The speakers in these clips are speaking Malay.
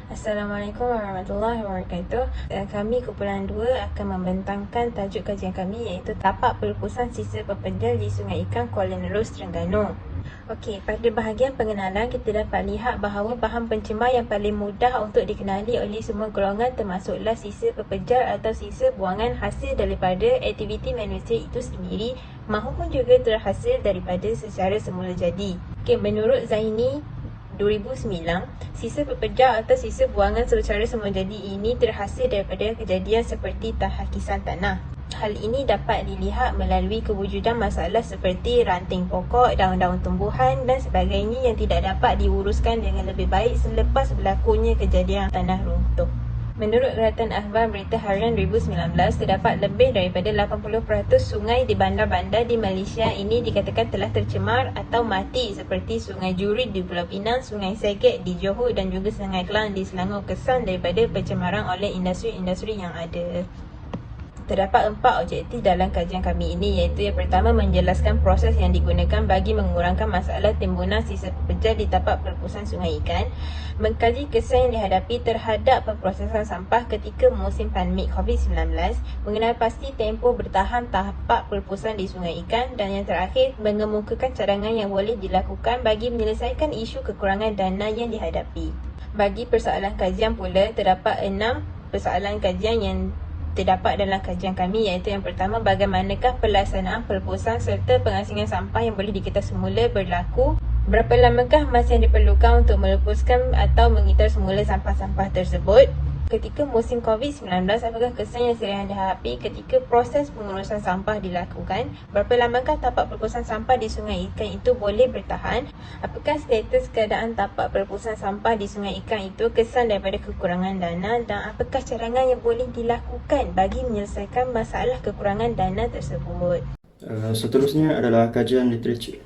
Assalamualaikum warahmatullahi wabarakatuh. Kami kumpulan 2 akan membentangkan tajuk kajian kami iaitu tapak pelepasan sisa pepejal di Sungai Ikan Kuala Nerus, Terengganu. Okey, pada bahagian pengenalan kita dapat lihat bahawa bahan pencemar yang paling mudah untuk dikenali oleh semua golongan termasuklah sisa pepejal atau sisa buangan hasil daripada aktiviti manusia itu sendiri maupun juga terhasil daripada secara semula jadi. Okey, menurut Zaini 2009, sisa pepejal atau sisa buangan secara semulajadi ini terhasil daripada kejadian seperti hakisan tanah. Hal ini dapat dilihat melalui kewujudan masalah seperti ranting pokok, daun-daun tumbuhan dan sebagainya yang tidak dapat diuruskan dengan lebih baik selepas berlakunya kejadian tanah runtuh. Menurut Ratan Akhbar Berita Harian 2019, terdapat lebih daripada 80% sungai di bandar-bandar di Malaysia ini dikatakan telah tercemar atau mati seperti Sungai Jurid di Pulau Pinang, Sungai Segek di Johor dan juga Sungai Klang di Selangor kesan daripada pencemaran oleh industri-industri yang ada. Terdapat 4 objektif dalam kajian kami ini iaitu yang pertama menjelaskan proses yang digunakan bagi mengurangkan masalah timbunan sisa pepejal di tapak pelepasan sungai ikan, mengkaji kesan yang dihadapi terhadap pemprosesan sampah ketika musim pandemik COVID-19, mengenal pasti tempoh bertahan tapak pelepasan di sungai ikan dan yang terakhir mengemukakan cadangan yang boleh dilakukan bagi menyelesaikan isu kekurangan dana yang dihadapi. Bagi persoalan kajian pula, terdapat 6 persoalan kajian yang terdapat dalam kajian kami iaitu yang pertama bagaimanakah pelaksanaan pelepasan serta pengasingan sampah yang boleh dikira semula berlaku, berapa lamakah masa yang diperlukan untuk melepaskan atau mengitar semula sampah-sampah tersebut. Ketika musim COVID-19, apakah kesan yang sering dihadapi ketika proses pengurusan sampah dilakukan? Berapa lamakah tapak pelepasan sampah di sungai ikan itu boleh bertahan? Apakah status keadaan tapak pelepasan sampah di sungai ikan itu kesan daripada kekurangan dana? Dan apakah cadangan yang boleh dilakukan bagi menyelesaikan masalah kekurangan dana tersebut? Seterusnya adalah kajian literatur.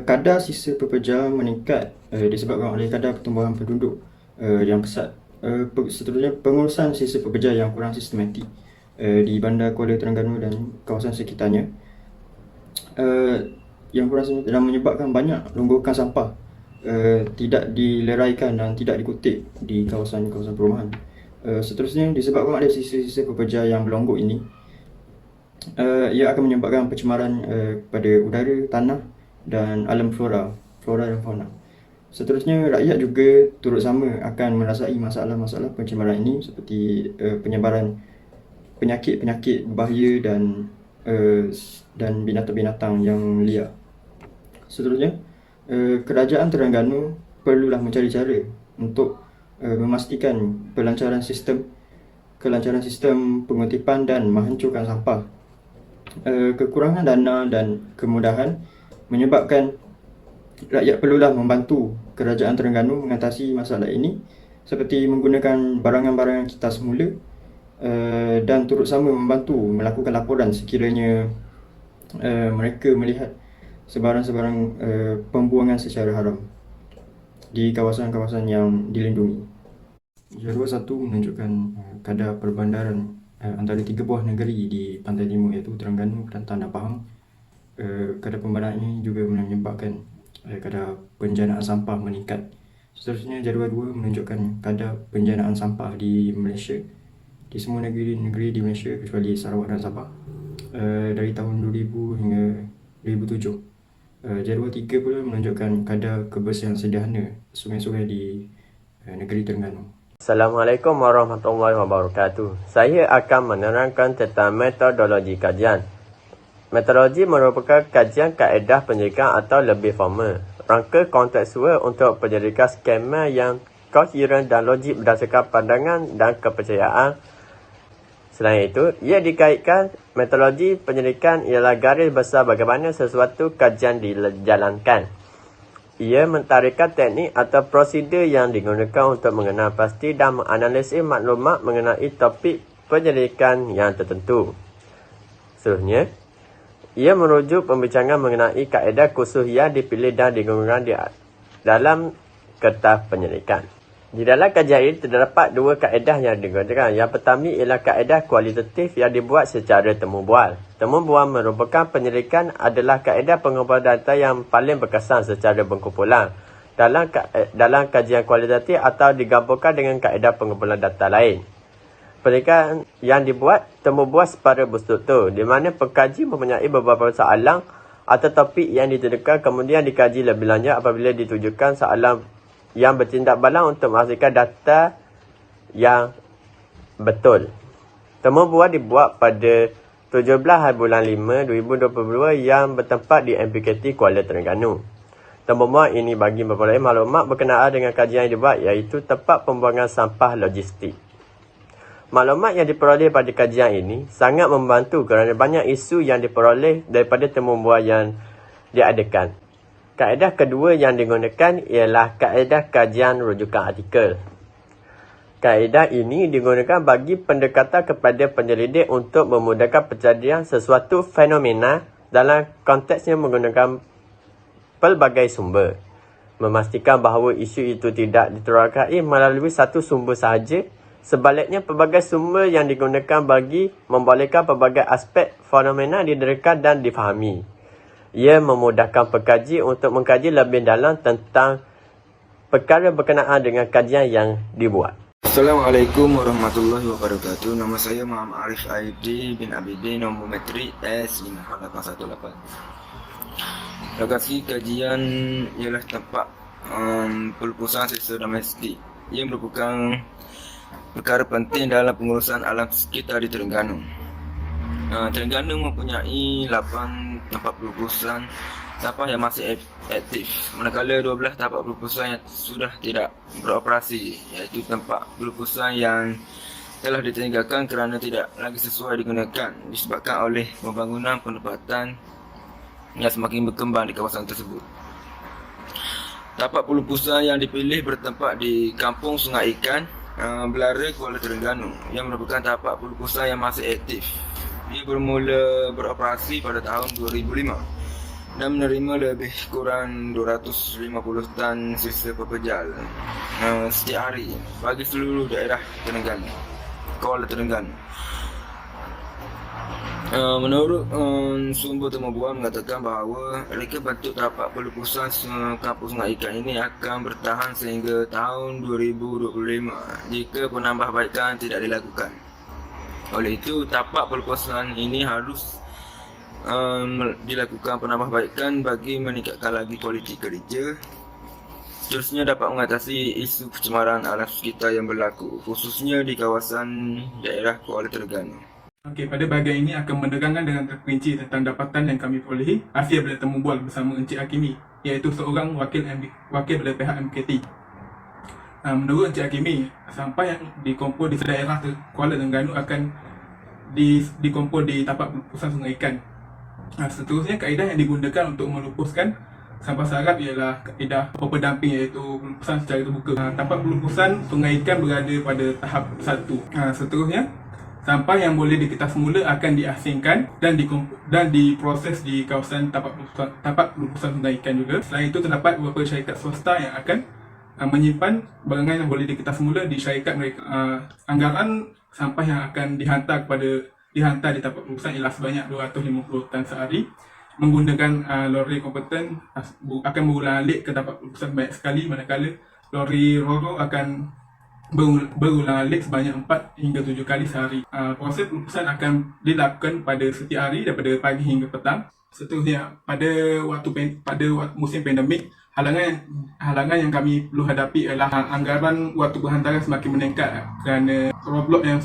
Kadar sisa pepejal meningkat disebabkan oleh kadar pertumbuhan penduduk yang pesat. Seterusnya, pengurusan sisa pepejal yang kurang sistematik di bandar Kuala Terengganu dan kawasan sekitarnya yang kurang sistematik dan menyebabkan banyak longgokan sampah tidak dileraikan dan tidak dikutip di kawasan-kawasan perumahan. Seterusnya, disebabkan oleh sisa-sisa pepejal yang berlonggok ini, ia akan menyebabkan pencemaran pada udara, tanah dan alam flora dan fauna. Seterusnya, rakyat juga turut sama akan merasai masalah-masalah pencemaran ini seperti penyebaran penyakit-penyakit berbahaya dan binatang-binatang yang liar. Seterusnya, kerajaan Terengganu perlulah mencari cara untuk memastikan kelancaran sistem pengutipan dan menghancurkan sampah. Kekurangan dana dan kemudahan menyebabkan rakyat perlulah membantu kerajaan Terengganu mengatasi masalah ini seperti menggunakan barangan-barangan kita semula dan turut sama membantu melakukan laporan sekiranya mereka melihat sebarang-sebarang pembuangan secara haram di kawasan-kawasan yang dilindungi. Jadual 1 menunjukkan kadar perbandaran antara 3 buah negeri di pantai timur iaitu Terengganu, Kelantan dan Pahang. Kadar perbandaran ini juga menyebabkan kadar penjanaan sampah meningkat. Seterusnya, jadual 2 menunjukkan kadar penjanaan sampah di Malaysia, di semua negeri di Malaysia kecuali Sarawak dan Sabah, dari tahun 2000 hingga 2007. Jadual 3 pula menunjukkan kadar kebersihan sederhana sungai-sungai di negeri Terengganu. Assalamualaikum warahmatullahi wabarakatuh. Saya akan menerangkan tentang metodologi kajian. Metodologi merupakan kajian kaedah penyelidikan atau lebih formal, rangka kontekstual untuk penyelidikan skema yang koheren dan logik berdasarkan pandangan dan kepercayaan. Selain itu, ia dikaitkan metodologi penyelidikan ialah garis besar bagaimana sesuatu kajian dijalankan. Ia mentarikan teknik atau prosedur yang digunakan untuk mengenal pasti dan menganalisis maklumat mengenai topik penyelidikan yang tertentu. Seterusnya, ia merujuk pembincangan mengenai kaedah khusus yang dipilih dan digunakan dalam kertas penyelidikan. Di dalam kajian ini terdapat dua kaedah yang digunakan. Yang pertama ialah kaedah kualitatif yang dibuat secara temu bual. Temu bual merupakan penyelidikan adalah kaedah pengumpulan data yang paling berkesan secara berkumpulan dalam kajian kualitatif atau digabungkan dengan kaedah pengumpulan data lain. Penyelidikan yang dibuat temu bual secara berstruktur, di mana pengkaji mempunyai beberapa soalan atau topik yang ditentukan kemudian dikaji lebih lanjut apabila ditujukan soalan yang bertindak balas untuk menghasilkan data yang betul. Temu bual dibuat pada 17 bulan 5 2022 yang bertempat di MPKT Kuala Terengganu. Temu bual ini bagi memperoleh maklumat berkenaan dengan kajian yang dibuat iaitu tempat pembuangan sampah logistik. Maklumat yang diperoleh pada kajian ini sangat membantu kerana banyak isu yang diperoleh daripada temu bual yang diadakan. Kaedah kedua yang digunakan ialah kaedah kajian rujukan artikel. Kaedah ini digunakan bagi pendekatan kepada penyelidik untuk memudahkan pencarian sesuatu fenomena dalam konteksnya menggunakan pelbagai sumber. Memastikan bahawa isu itu tidak diterokai melalui satu sumber sahaja. Sebaliknya, pelbagai sumber yang digunakan bagi membolehkan pelbagai aspek fenomena diderikan dan difahami. Ia memudahkan pengkaji untuk mengkaji lebih dalam tentang perkara berkenaan dengan kajian yang dibuat. Assalamualaikum warahmatullahi wabarakatuh. Nama saya Muhammad Arif Aibdi bin Abidin, nombor metrik S5818. Lokasi kajian ialah tempat pelupusan sisa domestik. Ia merupakan perkara penting dalam pengurusan alam sekitar di Terengganu. Terengganu mempunyai 8 tempat pelupusan sampah yang masih aktif, manakala 12 tempat pelupusan yang sudah tidak beroperasi, iaitu tempat pelupusan yang telah ditinggalkan kerana tidak lagi sesuai digunakan disebabkan oleh pembangunan penempatan yang semakin berkembang di kawasan tersebut. Tempat pelupusan yang dipilih bertempat di Kampung Sungai Ikan, Belara, Kuala Terengganu, yang merupakan tempat pelupusan yang masih aktif. Ia bermula beroperasi pada tahun 2005 dan menerima lebih kurang 250 tan sisa pepejal setiap hari bagi seluruh daerah Terengganu, Kuala Terengganu. Menurut sumber temu bual mengatakan bahawa reka bentuk tapak pelupusan Kampung Sungai Ikan ini akan bertahan sehingga tahun 2025 jika penambahbaikan tidak dilakukan. Oleh itu, tapak pelupusan ini harus dilakukan penambahbaikan bagi meningkatkan lagi kualiti kerja. Seterusnya dapat mengatasi isu pencemaran alam sekitar yang berlaku, khususnya di kawasan daerah Kuala Terengganu. Okey, pada bahagian ini akan menerangkan dengan terperinci tentang dapatan yang kami perolehi hasil bila temu bual bersama Encik Hakimi, iaitu seorang wakil dari pihak MKT. Menurut Encik Hakimi, sampah yang dikumpul di daerah Kuala Terengganu akan dikumpul di tapak pelupusan Sungai Ikan. Seterusnya, kaedah yang digunakan untuk melupuskan sampah sarap ialah kaedah proper dumping, iaitu pelupusan secara terbuka. Tapak pelupusan Sungai Ikan berada pada tahap 1. Seterusnya, sampah yang boleh diketas semula akan diasingkan dan diproses di kawasan tapak pelupusan Sungai Ikan juga. Selain itu, terdapat beberapa syarikat swasta yang akan menyimpan barangan yang boleh diketas semula di syarikat mereka. Anggaran sampah yang akan dihantar di tapak pelupusan ialah sebanyak 250 tan sehari. Menggunakan lori kompeten akan berulang-alik ke tapak pelupusan banyak sekali, manakala lori roro akan berulang-alik sebanyak 4 hingga 7 kali sehari. Proses pelupusan akan dilakukan pada setiap hari daripada pagi hingga petang. Seterusnya, pada musim pandemik, halangan yang kami perlu hadapi adalah anggaran waktu berhantaran semakin meningkat kerana roadblock yang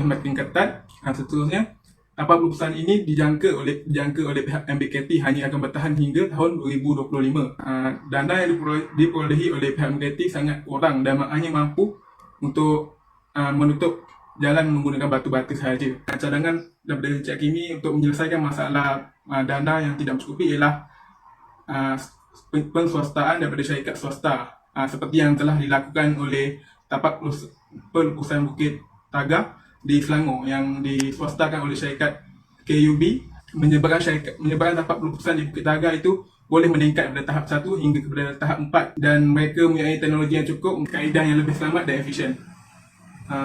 semakin ketat. Seterusnya, tapak pelupusan ini dijangka oleh pihak MBKT hanya akan bertahan hingga tahun 2025. Dana yang diperolehi oleh pihak MBKT sangat kurang dan hanya mampu untuk menutup jalan menggunakan batu-batu sahaja. Cadangan daripada Encik Hakimi untuk menyelesaikan masalah dana yang tidak mencukupi ialah penswastaan daripada syarikat swasta, seperti yang telah dilakukan oleh tapak pelupusan Bukit Tagah di Selangor yang diswastakan oleh syarikat KUB. Menyebarkan tapak pelupusan di Bukit Tagah itu boleh meningkat pada tahap 1 hingga kepada tahap 4 dan mereka mempunyai teknologi yang cukup, kaedah yang lebih selamat dan efisien.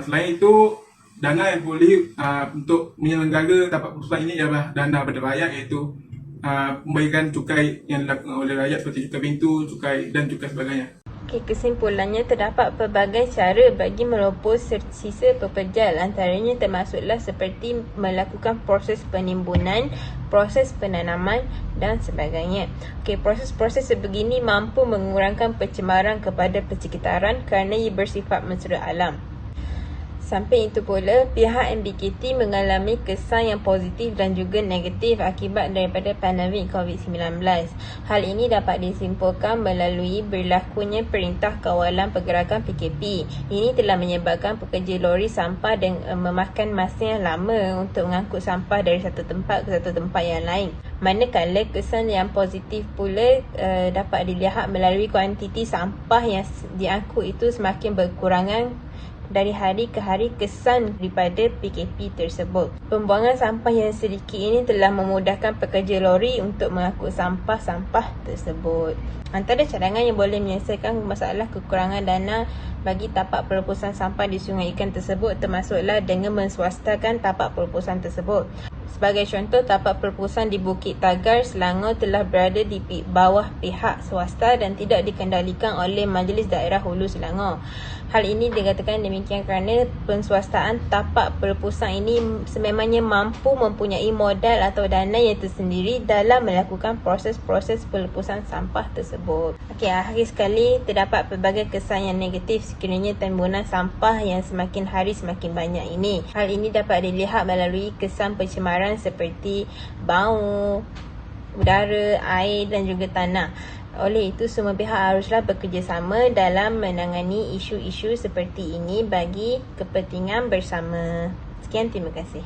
Selain itu, dana yang boleh untuk menyelenggara tapak perluasan ini ialah dana daripada rakyat, iaitu pembayaran cukai yang dilakukan oleh rakyat seperti cukai pintu, cukai dan cukai sebagainya. Kesimpulannya, terdapat pelbagai cara bagi meropos sisa pepejal, antaranya termasuklah seperti melakukan proses penimbunan, proses penanaman dan sebagainya. Proses-proses sebegini mampu mengurangkan pencemaran kepada persekitaran kerana ia bersifat mensura alam. Sampai itu pula, pihak MBKT mengalami kesan yang positif dan juga negatif akibat daripada pandemik COVID-19. Hal ini dapat disimpulkan melalui berlakunya Perintah Kawalan Pergerakan PKP. Ini telah menyebabkan pekerja lori sampah dan memakan masa yang lama untuk mengangkut sampah dari satu tempat ke satu tempat yang lain. Manakala kesan yang positif pula dapat dilihat melalui kuantiti sampah yang diangkut itu semakin berkurangan dari hari ke hari kesan daripada PKP tersebut. Pembuangan sampah yang sedikit ini telah memudahkan pekerja lori untuk mengangkut sampah-sampah tersebut. Antara cadangan yang boleh menyelesaikan masalah kekurangan dana bagi tapak pelepasan sampah di sungai ikan tersebut termasuklah dengan menswastakan tapak pelepasan tersebut. Sebagai contoh, tapak pelepasan di Bukit Tagar, Selangor telah berada di bawah pihak swasta dan tidak dikendalikan oleh Majlis Daerah Hulu Selangor. Hal ini dikatakan demikian kerana penswastaan tapak pelepasan ini sememangnya mampu mempunyai modal atau dana yang tersendiri dalam melakukan proses-proses pelepasan sampah tersebut. Akhir sekali, terdapat pelbagai kesan yang negatif sekiranya timbunan sampah yang semakin hari semakin banyak ini. Hal ini dapat dilihat melalui kesan pencemaran seperti bau, udara, air dan juga tanah. Oleh itu, semua pihak haruslah bekerjasama dalam menangani isu-isu seperti ini bagi kepentingan bersama. Sekian, terima kasih.